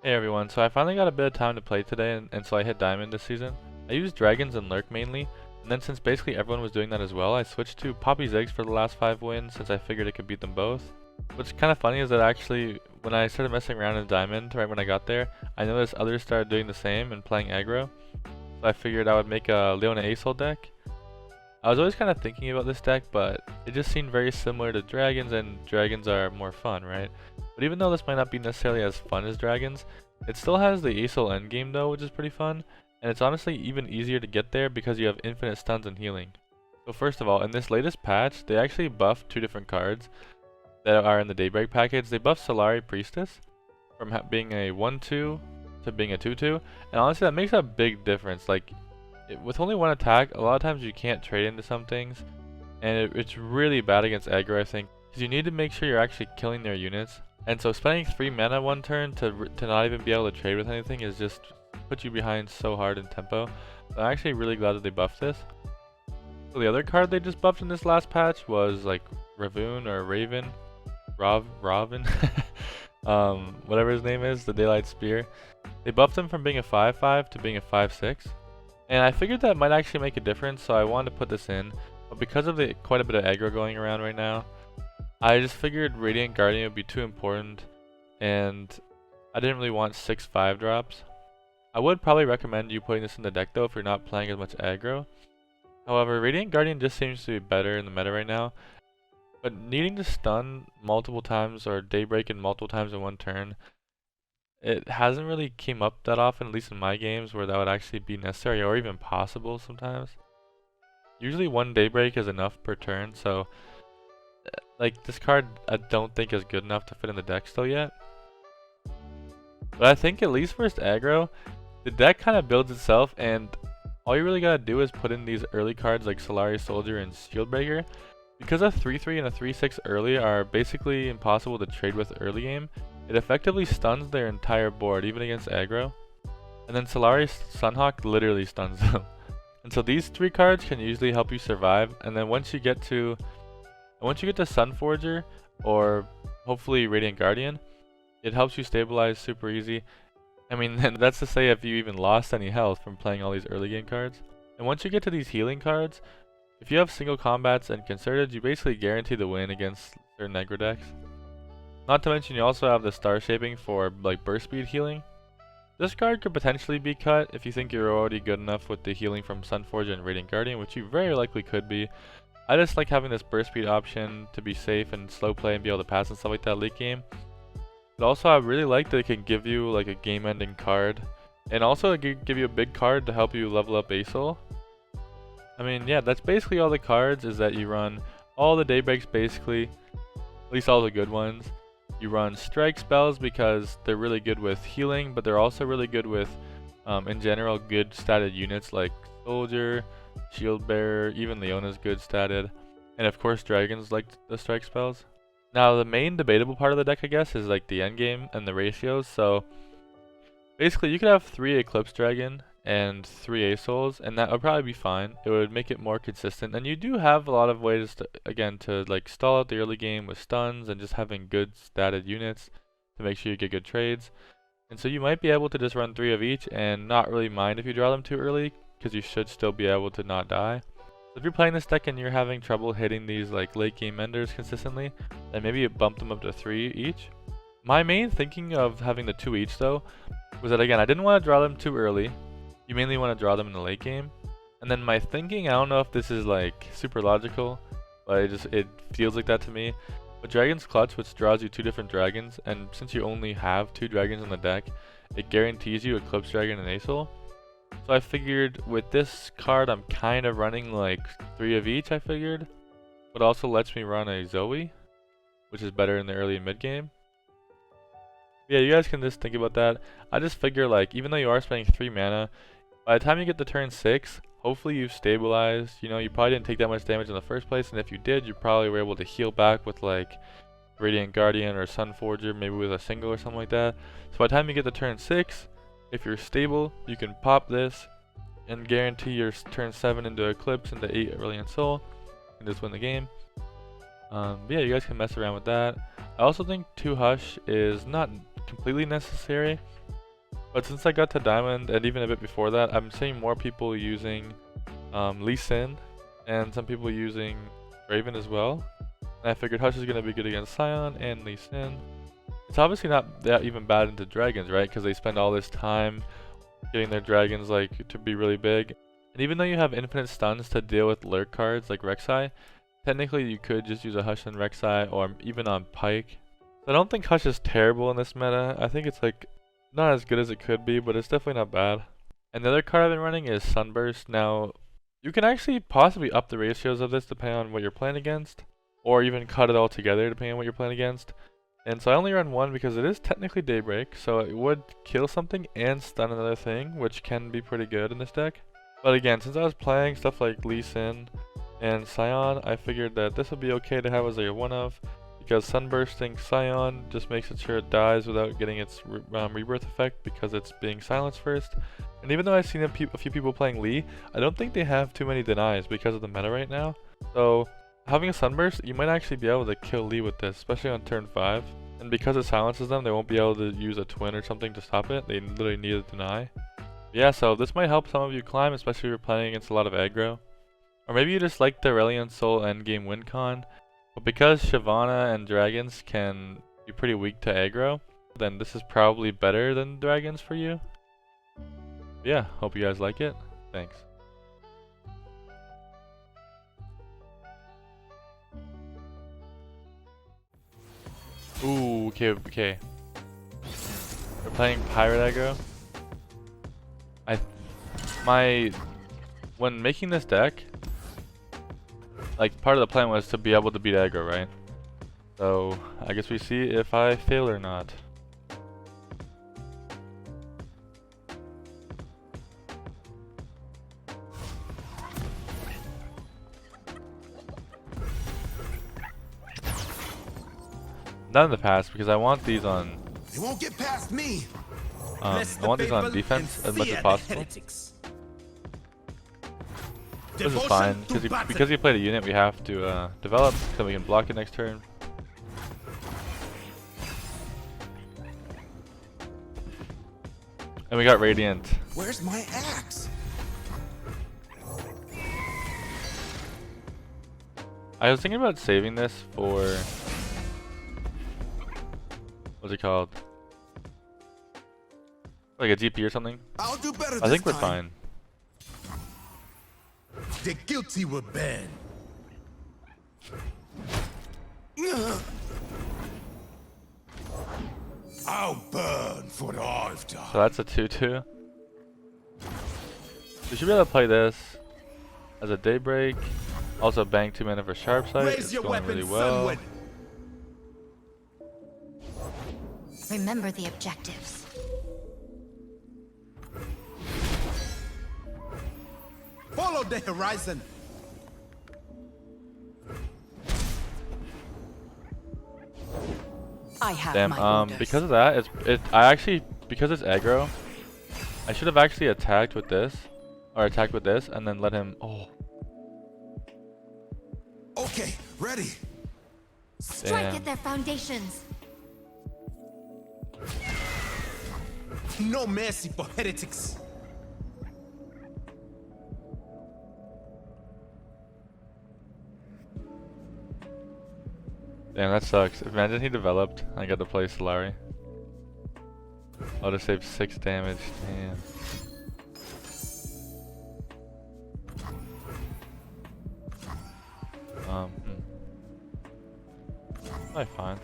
Hey everyone, so I finally got a bit of time to play today and so I hit Diamond this season. I used Dragons and Lurk mainly, and then since basically everyone was doing that as well, I switched to Poppy's Eggs for the last 5 wins since I figured I could beat them both. What's kind of funny is that actually, when I started messing around in Diamond, right when I got there, I noticed others started doing the same and playing aggro, so I figured I would make a LEONA ASOL deck. I was always kind of thinking about this deck, but it just seemed very similar to Dragons, and Dragons are more fun, right? But even though this might not be necessarily as fun as Dragons, it still has the ASOL endgame though, which is pretty fun, and it's honestly even easier to get there because you have infinite stuns and healing. So first of all, in this latest patch, they actually buffed 2 different cards that are in the Daybreak package. They buffed Solari Priestess from being a 1-2 to being a 2-2, and honestly that makes a big difference. Like, with only 1 attack, a lot of times you can't trade into some things, and it's really bad against aggro, I think, because you need to make sure you're actually killing their units. And so spending 3 mana 1 turn to not even be able to trade with anything is just put you behind so hard in tempo. So I'm actually really glad that they buffed this. So the other card they just buffed in this last patch was like Ravun or Raven, Ravin, whatever his name is, the Daylight Spear. They buffed him from being a 5-5 to being a 5-6. And I figured that might actually make a difference, so I wanted to put this in. But because of the quite a bit of aggro going around right now, I just figured Radiant Guardian would be too important, and I didn't really want 6 5-drops. I would probably recommend you putting this in the deck though if you're not playing as much aggro. However, Radiant Guardian just seems to be better in the meta right now. But needing to stun multiple times or Daybreak in multiple times in 1 turn, it hasn't really came up that often, at least in my games, where that would actually be necessary or even possible sometimes. Usually 1 Daybreak is enough per turn, so like this card I don't think is good enough to fit in the deck still yet. But I think at least versus aggro, the deck kind of builds itself, and all you really gotta do is put in these early cards like Solari Soldier and Shieldbreaker. Because a 3-3 and a 3-6 early are basically impossible to trade with early game, it effectively stuns their entire board, even against aggro. And then Solari Sunhawk literally stuns them. And so these 3 cards can usually help you survive, and then once you get to Sunforger, or hopefully Radiant Guardian, it helps you stabilize super easy. I mean, that's to say if you even lost any health from playing all these early game cards. And once you get to these healing cards, if you have single combats and concerted, you basically guarantee the win against certain aggro decks. Not to mention you also have the star shaping for like burst speed healing. This card could potentially be cut if you think you're already good enough with the healing from Sunforger and Radiant Guardian, which you very likely could be. I just like having this burst speed option to be safe and slow play and be able to pass and stuff like that late game. But also I really like that it can give you like a game ending card, and also it can give you a big card to help you level up ASOL. I mean, yeah, that's basically all the cards, is that you run all the Daybreaks basically, at least all the good ones. You run strike spells because they're really good with healing, but they're also really good with, in general, good statted units like Soldier, Shield Bearer, even Leona's good statted, and of course Dragons like the strike spells. Now the main debatable part of the deck, I guess, is like the endgame and the ratios. So basically you could have 3 Eclipse Dragon and 3 ASOLs, and that would probably be fine. It would make it more consistent, and you do have a lot of ways to, again, to like stall out the early game with stuns and just having good statted units to make sure you get good trades. And so you might be able to just run 3 of each and not really mind if you draw them too early, because you should still be able to not die. So if you're playing this deck and you're having trouble hitting these like late game enders consistently, then maybe you bump them up to 3 each. My main thinking of having the 2 each though was that, again, I didn't want to draw them too early. You mainly want to draw them in the late game. And then my thinking, I don't know if this is like super logical, but it feels like that to me. But Dragon's Clutch, which draws you 2 different dragons, and since you only have 2 dragons in the deck, it guarantees you Eclipse Dragon and ASOL. So I figured with this card I'm kind of running like 3 of each, I figured. But also lets me run a Zoe, which is better in the early and mid game. Yeah, you guys can just think about that. I just figure, like, even though you are spending 3 mana, by the time you get to turn 6, hopefully you've stabilized. You know, you probably didn't take that much damage in the first place, and if you did, you probably were able to heal back with like Radiant Guardian or Sunforger, maybe with a single or something like that. So by the time you get to turn 6, if you're stable, you can pop this and guarantee your turn 7 into Eclipse into 8 Aurelion Soul and just win the game. But yeah, you guys can mess around with that. I also think 2 Hush is not completely necessary. But since I got to Diamond, and even a bit before that, I'm seeing more people using Lee Sin, and some people using Draven as well. And I figured Hush is going to be good against Sion and Lee Sin. It's obviously not that even bad into dragons, right? Because they spend all this time getting their dragons like to be really big. And even though you have infinite stuns to deal with lurk cards like Rek'Sai, technically you could just use a Hush on Rek'Sai or even on Pike. So I don't think Hush is terrible in this meta. I think it's like not as good as it could be, but it's definitely not bad. And the other card I've been running is Sunburst. Now, you can actually possibly up the ratios of this depending on what you're playing against, or even cut it all together depending on what you're playing against. And so I only run one because it is technically Daybreak, so it would kill something and stun another thing, which can be pretty good in this deck. But again, since I was playing stuff like Lee Sin and Sion, I figured that this would be okay to have as a one-of, because Sunbursting Sion just makes it sure it dies without getting its rebirth effect because it's being silenced first. And even though I've seen a few people playing Lee, I don't think they have too many denies because of the meta right now. So having a Sunburst, you might actually be able to kill Lee with this, especially on turn 5. And because it silences them, they won't be able to use a twin or something to stop it. They literally need a deny. Yeah, so this might help some of you climb, especially if you're playing against a lot of aggro. Or maybe you just like the Aurelion ASOL endgame win con. But because Shyvana and dragons can be pretty weak to aggro, then this is probably better than dragons for you. Yeah, hope you guys like it. Thanks. Ooh, okay. We're playing pirate aggro. When making this deck, like part of the plan was to be able to beat aggro, right? So I guess we see if I fail or not. Not in the past, because I want these on. They won't get past me. I want these on defense as much as possible. This is fine, because he played a unit, we have to develop, so we can block it next turn. And we got Radiant. Where's my axe? I was thinking about saving this for... what's it called? Like a GP or something? I'll do better. I think we're fine. The guilty will burn. I'll burn for the I've done. So that's a 2/2. We should be able to play this as a Daybreak. Also bang 2 mana for Sharpsight. It's going really well. Remember the objectives. Follow the horizon. I have Damn, my orders. because of that, because it's aggro, I should have actually attacked with this, or attacked with this, and then let him, Okay, ready. Strike damn. at their foundations. No mercy for heretics. Damn, that sucks. Imagine he developed, I got to play Solari. I'll just save 6 damage, damn. Probably fine.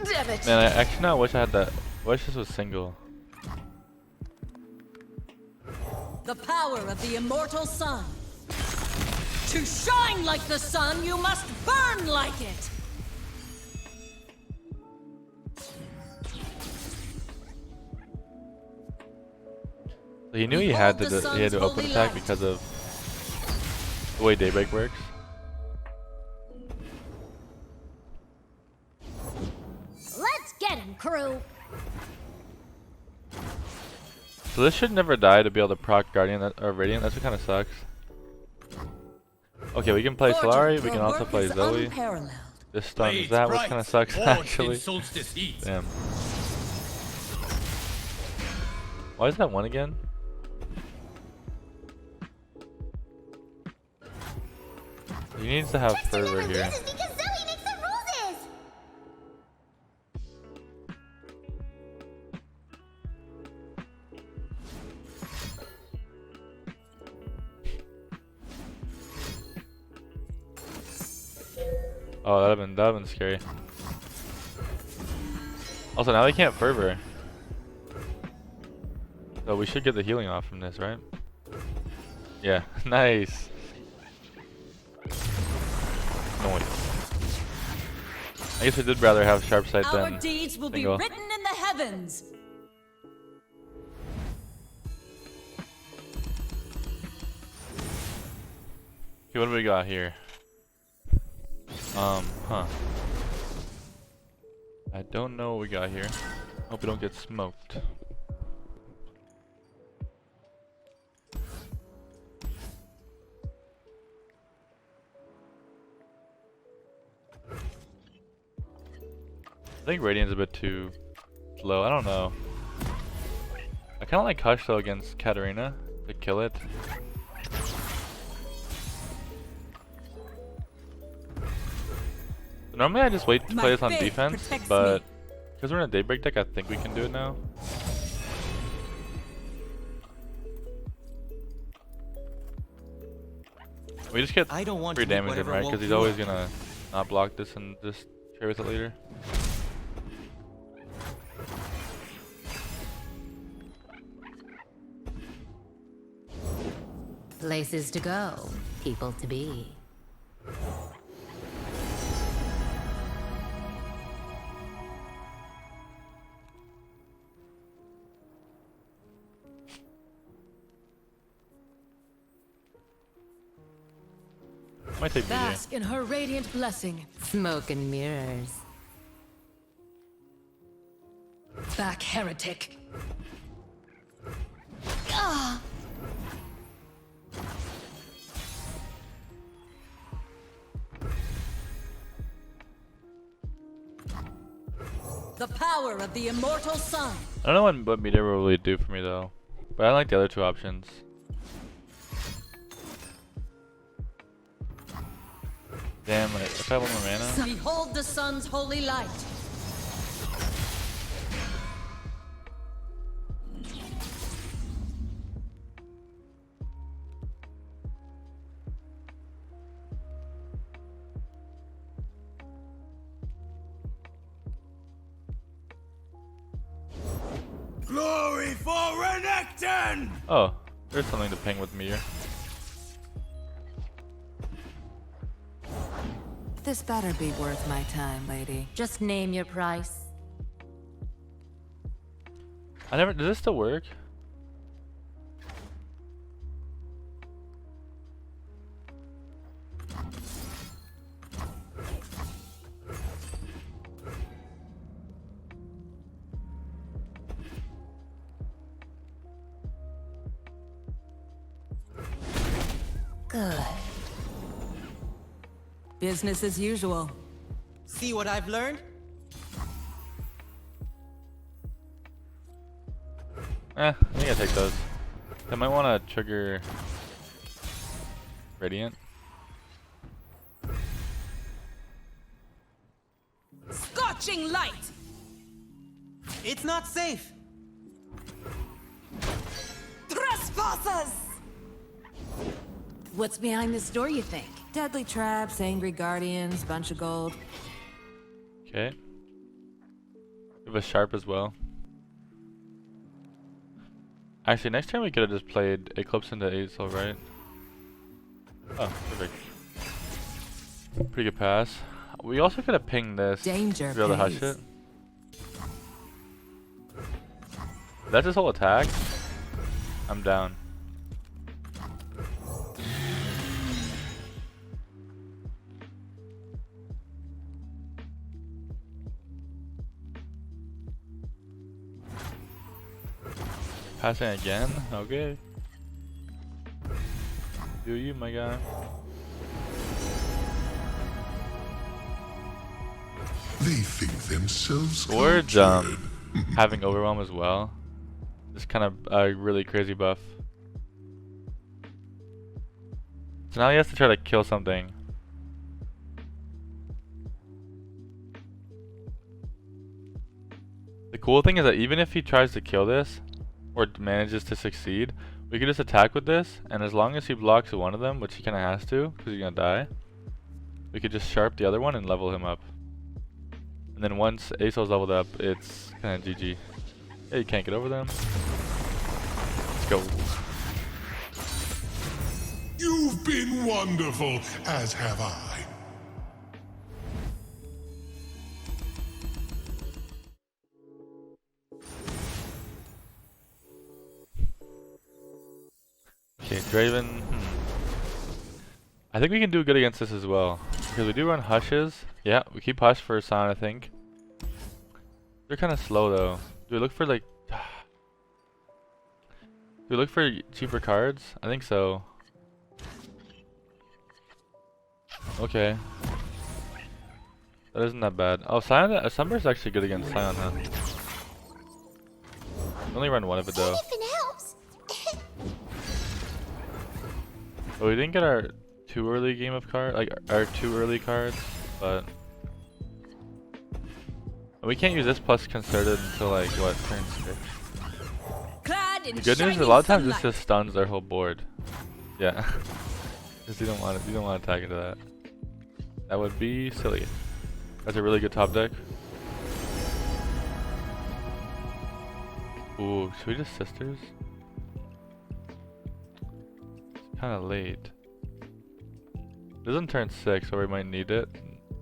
Damn it. Man, I actually now wish I had that. Wish this was single. The power of the immortal sun. To shine like the sun, you must burn like it. So he knew he had to open attack because of the way Daybreak works. Let's get him, crew. So this should never die to be able to proc Guardian or Radiant. That's what kind of sucks. Okay, we can play Forging, Solari. We your can also work play is Zoe. unparalleled. This stuns Blades that, which bright, kind of sucks forged in actually. solstice heat. Damn. Why is that one again? He needs to have fervor here. Because Zoe makes the roses. Oh, that'd have been scary. Also, now they can't fervor. So we should get the healing off from this, right? Yeah, nice. I guess I did rather have sharp sight Our than deeds will single. be written in the heavens. Okay, what do we got here? Huh. I don't know what we got here. Hope we don't get smoked. I think Radiant's a bit too low. I don't know. I kind of like Hush though against Katarina to kill it. Normally I just wait to play this on defense, but because we're in a Daybreak deck, I think we can do it now. We just get free damage in, right? Because he's always gonna not block this and just trade with it later. Places to go, people to be. Might take meteor. Bask in her radiant blessing. Smoke and mirrors. Back, heretic. The power of the immortal sun. I don't know what meteor will really do for me though, but I like the other two options. Damn, if I have one more mana. Behold the sun's holy light. Glory for Renekton! Oh, there's something to ping with meteor. This better be worth my time, lady. Just name your price. Does this still work? Good. Business as usual. See what I've learned? I think I take those. I might want to trigger Radiant. Scorching light. It's not safe. Trespassers. What's behind this door, you think? Deadly traps, angry guardians, bunch of gold. Okay. We have a sharp as well. Actually, next time we could have just played Eclipse into Aesol, right? Oh, perfect. Pretty good pass. We also could have pinged this Danger to be able to hush pays. it. That's his whole attack. I'm down. Passing again? Okay. Do you, my guy? They think themselves Or cultured. having overwhelm as well. It's kind of a really crazy buff. So now he has to try to kill something. The cool thing is that even if he tries to kill this, or manages to succeed, we can just attack with this, and as long as he blocks one of them, which he kind of has to, because he's going to die, we could just sharp the other one and level him up. And then once Asol's leveled up, it's kind of GG. Yeah, you can't get over them. Let's go. You've been wonderful, as have I. Okay, Draven. I think we can do good against this as well. Because we do run Hushes. Yeah, we keep Hush for Sion, I think. They're kind of slow though. Do we look for like... Do we look for cheaper cards? I think so. Okay. That isn't that bad. Oh, Sion, Sunburst's actually good against Sion, huh? We only run one of it though. Anything helps. Oh, we didn't get our too early game of card, like our too early cards, but we can't use this plus concerted until like what, turn 6. Clad in The good news is a lot of times this just stuns their whole board. Yeah, because you don't want to attack into that. That would be silly. That's a really good top deck. Ooh, should we just sisters? It's kind of late. It doesn't turn 6, so we might need it.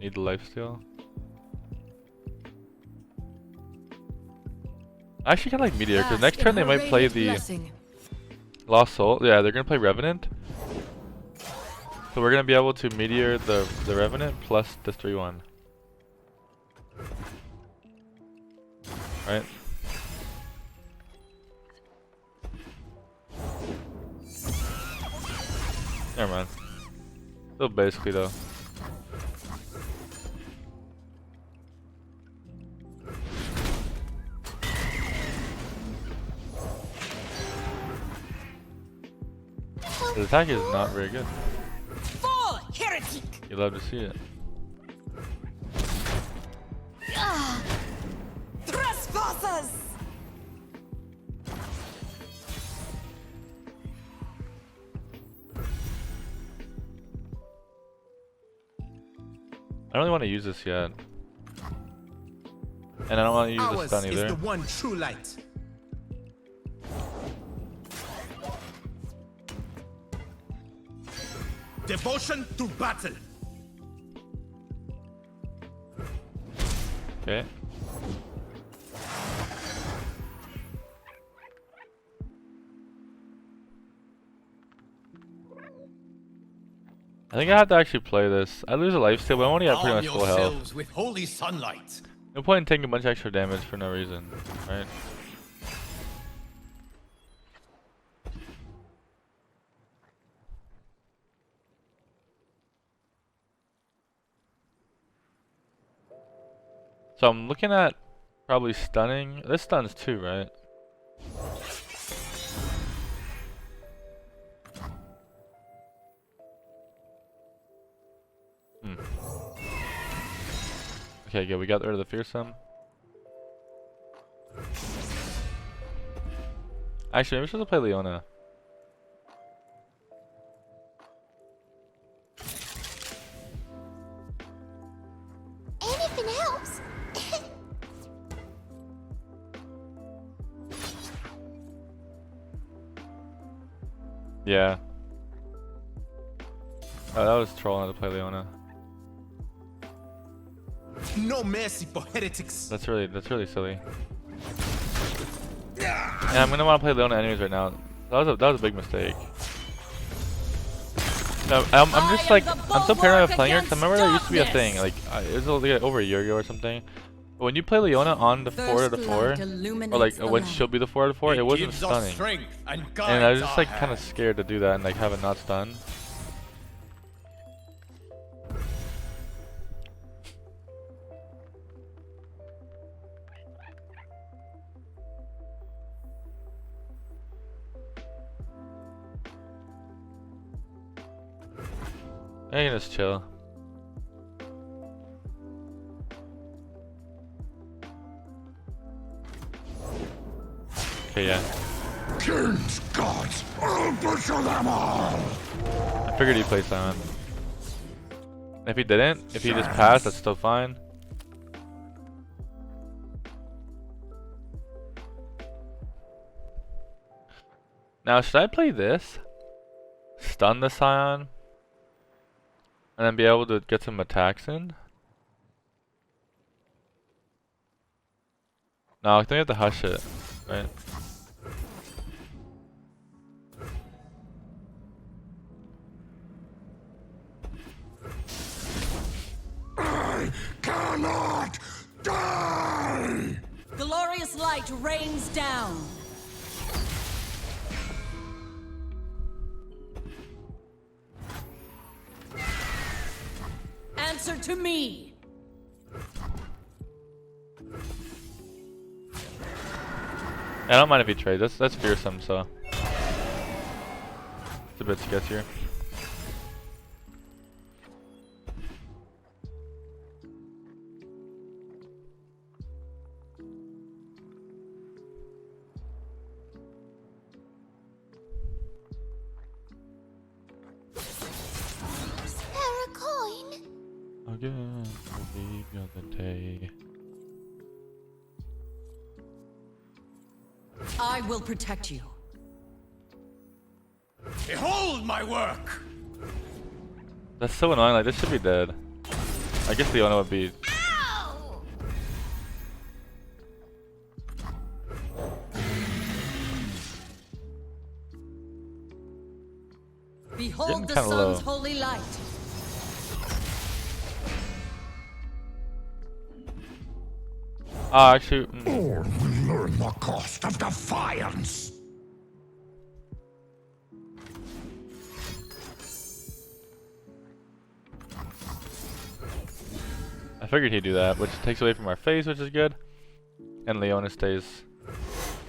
Need the lifesteal. I actually kind of like Meteor, because next turn they might play the Lost Soul. Yeah, they're going to play Revenant. So we're going to be able to Meteor the Revenant plus this 3-1. Right? Never mind. Still basically though. His attack is not very good. Fall, heretic! You love to see it. Trespassers! I don't really want to use this yet. And I don't want to use the Ours stun is either. the one true light. Devotion to battle. Okay. I think I have to actually play this. I lose a lifesteal, but I only have pretty Arm much full health. yourselves with holy sunlight. No point in taking a bunch of extra damage for no reason, right? So I'm looking at probably stunning. This stuns too, right? Okay, good. We got rid of the fearsome. Actually, maybe we should play Leona. Anything helps. Yeah. Oh, that was trolling to play Leona. No mercy for heretics. That's really silly. And I'm gonna want to play Leona anyways right now. That was a big mistake. No, I'm just like, I'm so paranoid of playing her because I remember there used to be a thing, like, it was like over a year ago or something. But when you play Leona on the 4 out of 4, or like when she'll be the 4 out of 4, it wasn't gives us stunning. strength and And I was guides just our like kind of hands. scared to do that and like have it not stun. I can just chill. Okay, yeah. Kings, gods, I'll butcher them all! I figured he'd play Sion. If he didn't, if he just passed, that's still fine. Now, should I play this? Stun the Sion? And then be able to get some attacks in? No, I think I have to hush it, right? I cannot die! Glorious light rains down. Answer to me. I don't mind if he trades. That's fearsome, so it's a bit sketchier. Spare a coin. Again, leave the other day. I will protect you. Behold my work! That's so annoying. Like, this should be dead. I guess Leona would be. Ow! Behold the kinda sun's low. holy light. Ah, actually. All will learn the cost of defiance! I figured he'd do that, which takes away from our phase, which is good. And Leona stays on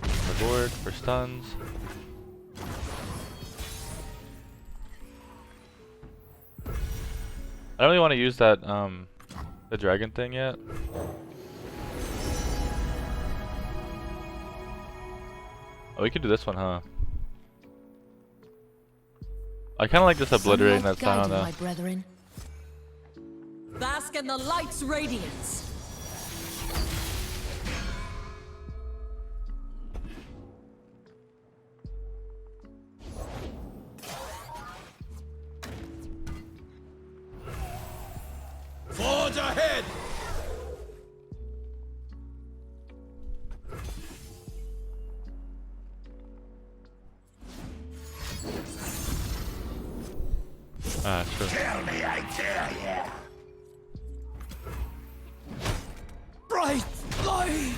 the board for stuns. I don't really want to use that the dragon thing yet. Oh, we could do this one, huh? I kind of like just obliterating that Sion though. my brethren. Bask in the light's radiance. Forge ahead! Ah, sure. Tell me, I dare you! Bright light!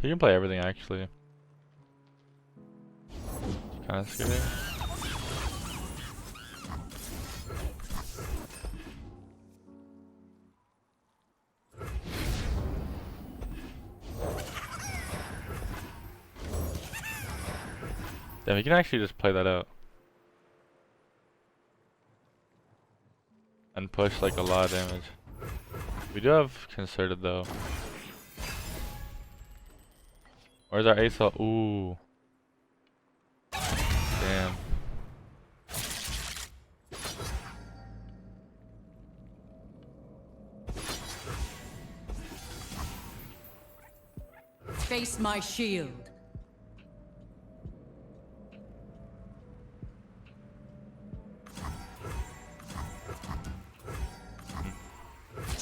He can play everything actually. Kind of scary. Damn, he can actually just play that out. And push like a lot of damage. We do have concerted though. Where's our ASOL? Ooh. Damn. Face my shield.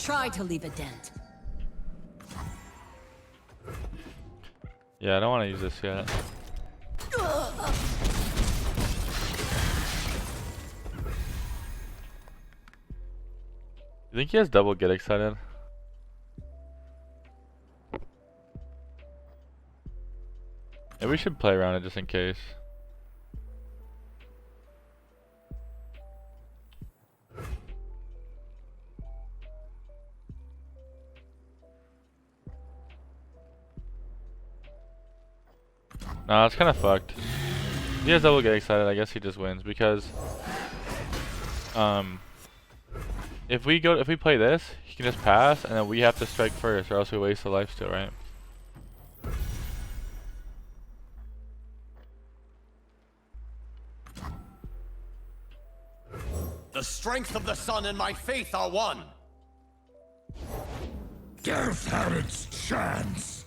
Try to leave a dent. Yeah, I don't want to use this yet. You think he has double get excited? Yeah, we should play around it just in case. Nah, it's kind of fucked. If he has double get excited, I guess he just wins because if we play this, he can just pass and then we have to strike first or else we waste the lifesteal, right? The strength of the sun and my faith are one. Death had its chance.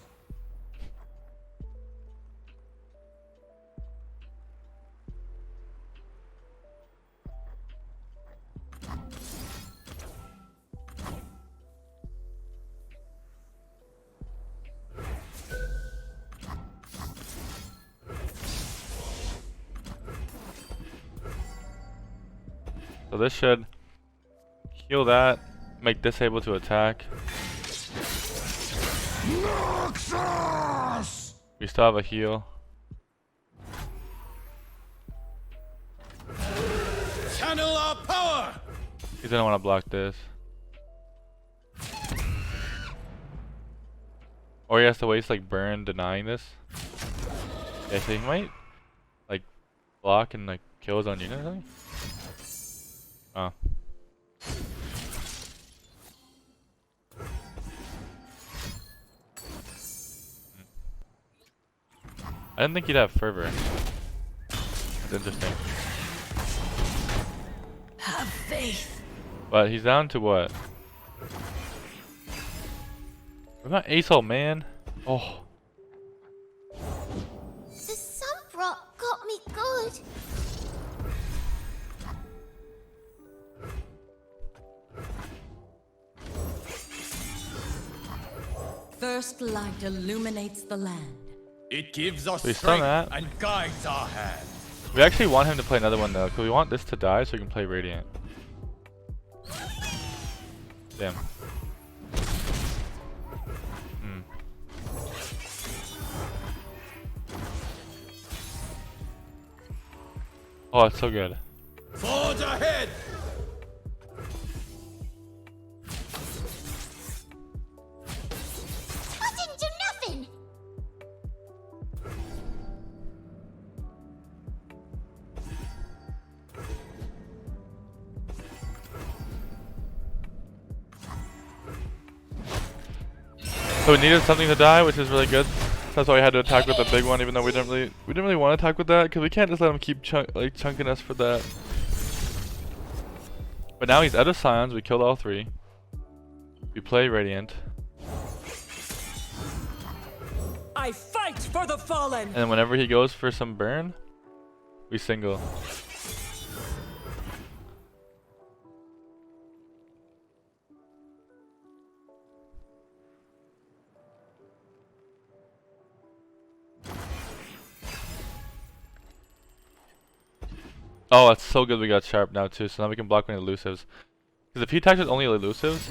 So this should heal that, make this able to attack. Noxus! We still have a heal. Channel our power. He's gonna want to block this. Or he has to waste like burn denying this. Yeah, so he might like block and like kill his own unit or something. Oh. I didn't think he'd have fervor. That's interesting. Have faith. But he's down to what? What about ASOL, man? Oh. The sun rock got me good. First light illuminates the land. It gives us So he's done strength that. and guides our hand. We actually want him to play another one though, because we want this to die so we can play Radiant. Damn. Oh, it's so good. Forge ahead. I didn't do nothing. So we needed something to die, which is really good. That's why we had to attack with the big one, even though we didn't really want to attack with that, because we can't just let him keep chunking us for that. But now he's out of Scions. We killed all three. We play Radiant, I fight for the fallen. and whenever he goes for some burn, we single. Oh, it's so good we got sharp now too, so now we can block any elusives. Because if he attacks with only elusives,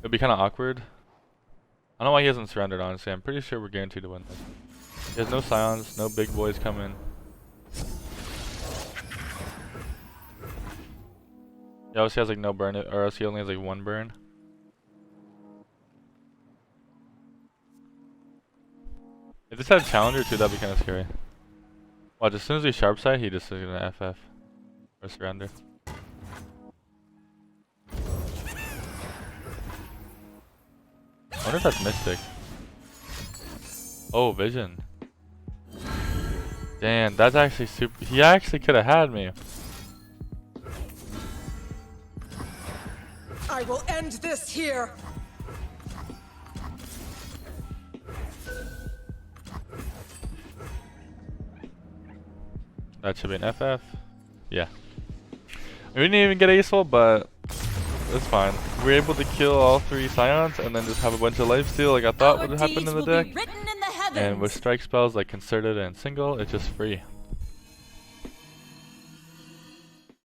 it'd be kind of awkward. I don't know why he hasn't surrendered, honestly. I'm pretty sure we're guaranteed to win this. He has no Scions, no big boys coming. He obviously has like no burn, or else he only has like one burn. If this had Challenger too, that'd be kind of scary. Watch, as soon as we sharp side, he just is gonna FF or surrender. I wonder if that's Mystic. Oh, Vision. Damn, that's actually super. He actually could have had me. I will end this here. That should be an FF. Yeah. We didn't even get ASOL, but it's fine. We were able to kill all three Scions and then just have a bunch of lifesteal like I thought would happen in the deck. And with strike spells like Concerted and Single, it's just free.